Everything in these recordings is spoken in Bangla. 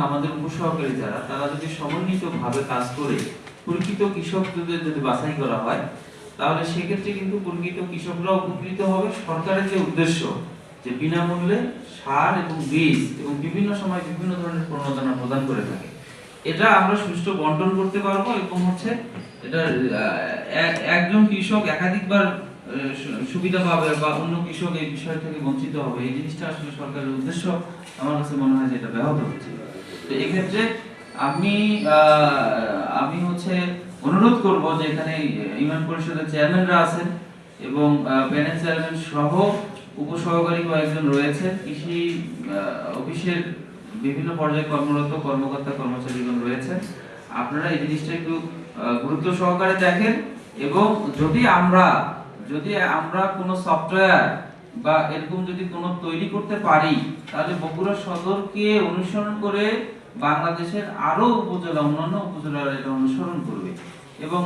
আমাদের উপসহকারী যারা তারা যদি সমন্বিতভাবে কাজ করে প্রকৃত কৃষকদের যদি বাছাই করা হয়, তাহলে সেক্ষেত্রে কিন্তু প্রকৃত কৃষকরা উপকৃত হবে। সরকারের যে উদ্দেশ্য যে বিনামূল্যে সার এবং বীজ এবং বিভিন্ন সময় বিভিন্ন ধরনের প্রণোদনা প্রদান করে থাকে, এটা আমরা সুষ্ঠু বন্টন করতে পারবো এবং হচ্ছে এটা একজন কৃষক একাধিকবার সুবিধা পাবে বা অন্য কৃষক এই বিষয় থেকে বঞ্চিত হবে, এই জিনিসটা আসলে সরকারের উদ্দেশ্য আমার কাছে মনে হয় যে এটা ব্যাহত হচ্ছে। তো এক্ষেত্রে আমি হচ্ছে অনুরোধ করব যে এখানে ইউনিয়ন পরিষদের চেয়ারম্যানরা আছেন এবং প্যানেল চেয়ারম্যান সহ উপসহকারী কয়েকজন রয়েছেন, কৃষি অফিসের বিভিন্ন পর্যায়ে কর্মরত কর্মকর্তা কর্মচারীগণ রয়েছেন। আপনারা এই জিনিসটা একটু গুরুত্ব সহকারে দেখেন এবং যদি আমরা কোনো সফটওয়্যার বা এরকম যদি কোনো তৈরি করতে পারি, তাহলে বগুড়া সদরকে অনুসরণ করে বাংলাদেশের আরো উপজেলা অন্যান্য উপজেলারা এটা অনুসরণ করবে এবং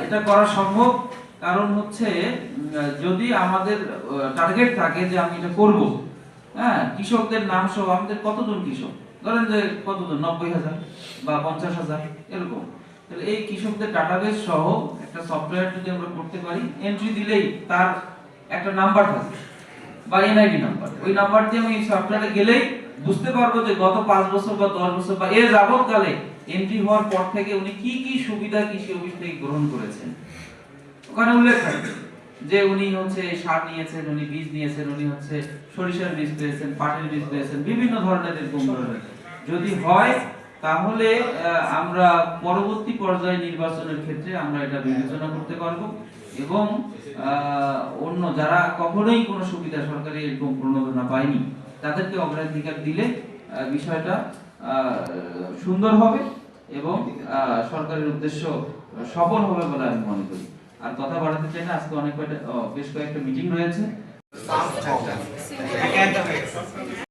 এটা করা সম্ভব। কারণ হচ্ছে যদি আমাদের টার্গেট থাকে যে আমি এটা করব, হ্যাঁ, কৃষকদের নাম সহ আমাদের কতজন কৃষক, ধরেন যে কতজন 90,000 বা 50,000 এরকম, তাহলে এই কৃষকদের ডাটাবেস সহ একটা সফটওয়্যার যদি আমরা করতে পারি, এন্ট্রি দিলেই তার একটা নাম্বার থাকে বা এনআইডি নাম্বার, ওই নাম্বার দিয়ে আমি সফটওয়্যারে গেলেই বুঝতে পারবো যে গত 5 বছর বা 10 বছর বা এর যাবতকালে এন্ট্রি হওয়ার পর থেকে উনি কি কি সুবিধা কৃষি অফিস থেকে গ্রহণ করেছেন। ওখানে উল্লেখ থাকবে যে উনি হচ্ছে সার নিয়েছেন, উনি বীজ নিয়েছেন, উনি হচ্ছে সরিষার বীজ পেয়েছেন, পাটের বীজ পেয়েছেন, বিভিন্ন ধরনের এরকম ধরনের যদি হয়, তাহলে আমরা পরবর্তী পর্যায়ে নির্বাচনের ক্ষেত্রে আমরা এটা বিবেচনা করতে পারবো এবং অন্য যারা কখনোই কোনো সুবিধা সরকারি এরকম প্রণোদনা পায়নি তাদেরকে অগ্রাধিকার দিলে বিষয়টা সুন্দর হবে এবং সরকারের উদ্দেশ্য সফল হবে বলে আমি মনে করি। আর কথা বাড়াতে চাই না, আজকে বেশ কয়েকটা মিটিং রয়েছে।